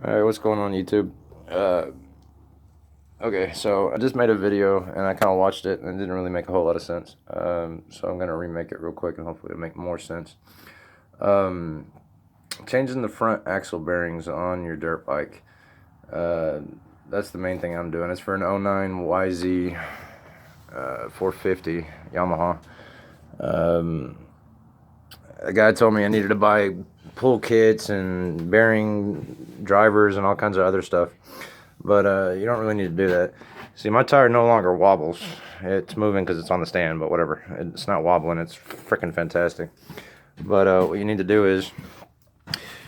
Alright, what's going on YouTube? Okay, so I just made a video and I kind of watched it and it didn't really make a whole lot of sense. So I'm going to remake it real quick and hopefully it'll make more sense. Changing the front axle bearings on your dirt bike. That's the main thing I'm doing. It's for an 09 YZ450 Yamaha. A guy told me I needed to buy pull kits and bearing drivers and all kinds of other stuff, but you don't really need to do that. See, my tire no longer wobbles. It's moving because it's on the stand, but whatever. It's not wobbling. It's freaking fantastic. But what you need to do is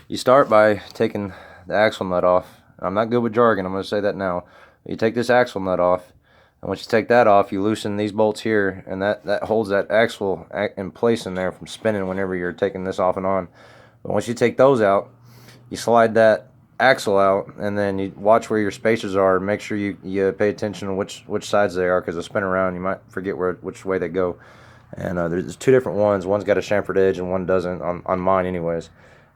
you start by taking the axle nut off. I'm not good with jargon. I'm going to say that now. You take this axle nut off, and once you take that off, you loosen these bolts here, and that holds that axle in place in there from spinning whenever you're taking this off and on. But once you take those out, you slide that axle out, and then you watch where your spacers are, and make sure you pay attention to which sides they are, because they'll spin around. You might forget which way they go. And there's two different ones. One's got a chamfered edge, and one doesn't, on mine anyways.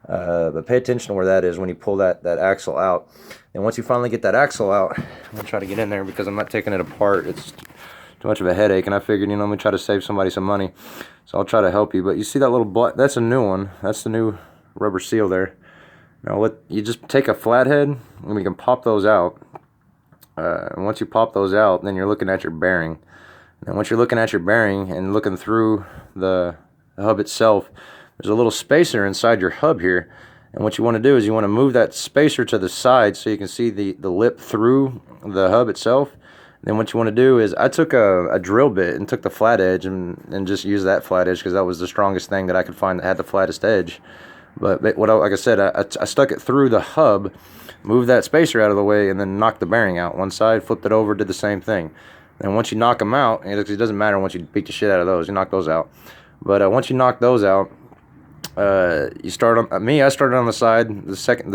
But pay attention to where that is when you pull that axle out. And once you finally get that axle out, I'm going to try to get in there because I'm not taking it apart. It's too much of a headache, and I figured, let me try to save somebody some money. So I'll try to help you. But you see that little black, that's a new one. That's the new rubber seal there. Now you just take a flathead, and we can pop those out. And once you pop those out, then you're looking at your bearing. And once you're looking at your bearing and looking through the hub itself, there's a little spacer inside your hub here. And what you want to do is you want to move that spacer to the side so you can see the lip through the hub itself. And then what you want to do is, I took a drill bit and took the flat edge and just used that flat edge because that was the strongest thing that I could find that had the flattest edge. But like I said, I stuck it through the hub, moved that spacer out of the way, and then knocked the bearing out one side, flipped it over, did the same thing. And once you knock them out, it doesn't matter once you beat the shit out of those, you knock those out. But once you knock those out, you start on I started on the side, the second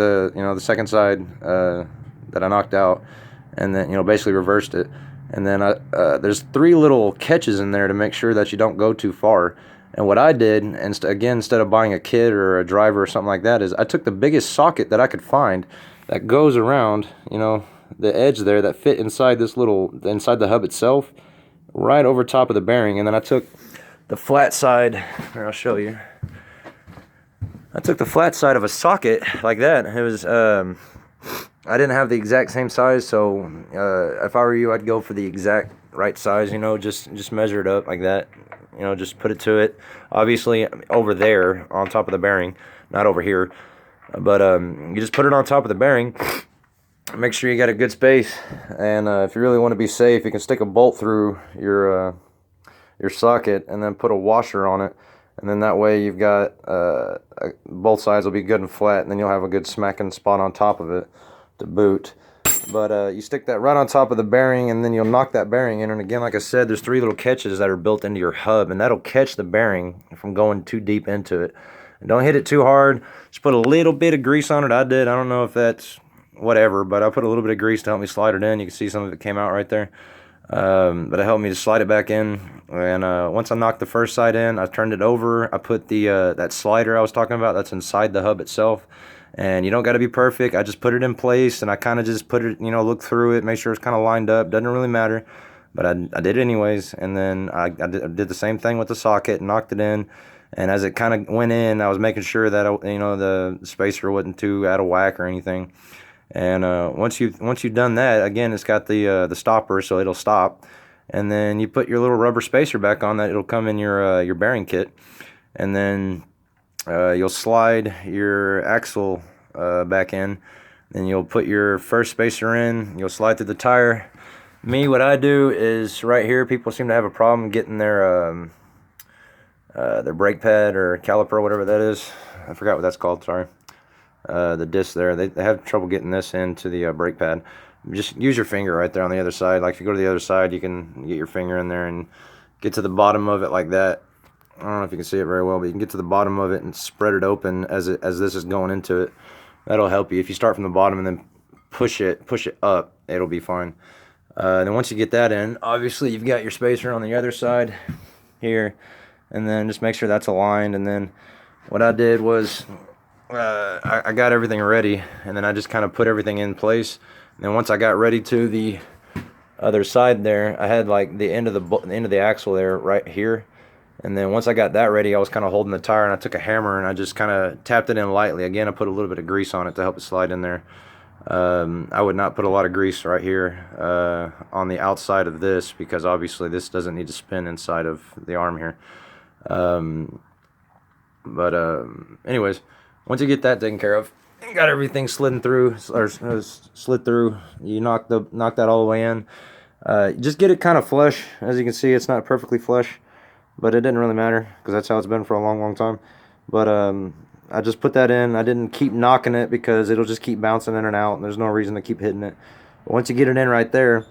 side that I knocked out, and then basically reversed it. And then there's three little catches in there to make sure that you don't go too far. And what I did, again, instead of buying a kit or a driver or something like that, is I took the biggest socket that I could find that goes around, the edge there that fit inside inside the hub itself, right over top of the bearing. And then I took the flat side, here, I'll show you. I took the flat side of a socket like that. It was, I didn't have the exact same size, so if I were you, I'd go for the exact right size, just measure it up like that. Just put it to it. Obviously, over there on top of the bearing, not over here. But you just put it on top of the bearing. Make sure you got a good space. And if you really want to be safe, you can stick a bolt through your socket and then put a washer on it. And then that way you've got both sides will be good and flat, and then you'll have a good smacking spot on top of it to boot. But you stick that right on top of the bearing, and then you'll knock that bearing in. And again, like I said, there's three little catches that are built into your hub, and that'll catch the bearing from going too deep into it. And don't hit it too hard. Just put a little bit of grease on it. I did. I don't know if that's whatever, but I put a little bit of grease to help me slide it in. You can see some of it came out right there. But it helped me to slide it back in. And once I knocked the first side in, I turned it over. I put the that slider I was talking about that's inside the hub itself. And you don't got to be perfect. I just put it in place, and I kind of just put it, look through it, make sure it's kind of lined up. Doesn't really matter, but I did it anyways. And then I did the same thing with the socket, knocked it in. And as it kind of went in, I was making sure that the spacer wasn't too out of whack or anything. And once you've done that, again, it's got the stopper, so it'll stop. And then you put your little rubber spacer back on that. It'll come in your bearing kit, and then you'll slide your axle back in. Then you'll put your first spacer in. You'll slide through the tire. What I do is right here. People seem to have a problem getting their brake pad or caliper or whatever that is. I forgot what that's called. Sorry. The disc there. They have trouble getting this into the brake pad. Just use your finger right there on the other side. Like if you go to the other side, you can get your finger in there and get to the bottom of it like that. I don't know if you can see it very well, but you can get to the bottom of it and spread it open as this is going into it. That'll help you. If you start from the bottom and then push it up, it'll be fine. Then once you get that in, obviously you've got your spacer on the other side here, and then just make sure that's aligned. And then what I did was I got everything ready, and then I just kind of put everything in place. And then once I got ready to the other side there, I had like the end of the axle there right here. And then once I got that ready, I was kind of holding the tire, and I took a hammer and I just kind of tapped it in lightly. Again, I put a little bit of grease on it to help it slide in there. I would not put a lot of grease right here on the outside of this, because obviously this doesn't need to spin inside of the arm here. Anyways, once you get that taken care of, you got everything slid through, you knock that all the way in. Just get it kind of flush. As you can see, it's not perfectly flush, but it didn't really matter because that's how it's been for a long time. But I just put that in. I didn't keep knocking it because it'll just keep bouncing in and out, and there's no reason to keep hitting it. But once you get it in right there,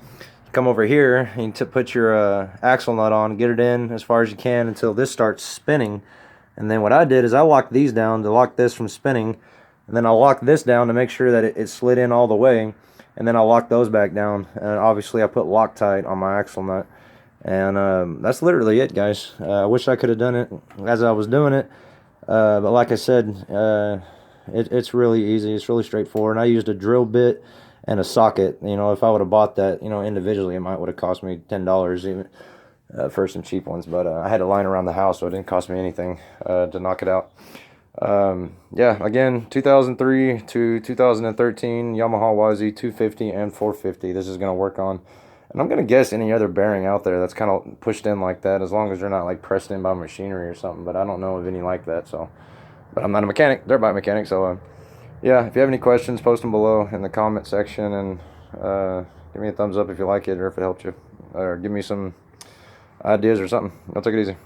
come over here and put your axle nut on, get it in as far as you can until this starts spinning. And then what I did is I locked these down to lock this from spinning, and then I locked this down to make sure that it slid in all the way, and then I locked those back down. And obviously I put Loctite on my axle nut, and that's literally it, guys. I wish I could have done it as I was doing it, but like I said, it's really easy. It's really straightforward. And I used a drill bit and a socket. You know, if I would have bought that, you know, individually, it might would have cost me $10 even. For some cheap ones, but I had a line around the house, so it didn't cost me anything to knock it out. Yeah, again, 2003 to 2013 Yamaha YZ250 and 450. This is going to work on, and I'm going to guess any other bearing out there that's kind of pushed in like that, as long as they're not like pressed in by machinery or something. But I don't know of any like that. So, but I'm not a mechanic, dirt bike mechanic. So, yeah, if you have any questions, post them below in the comment section, and give me a thumbs up if you like it or if it helped you, or give me some ideas or something. I'll take it easy.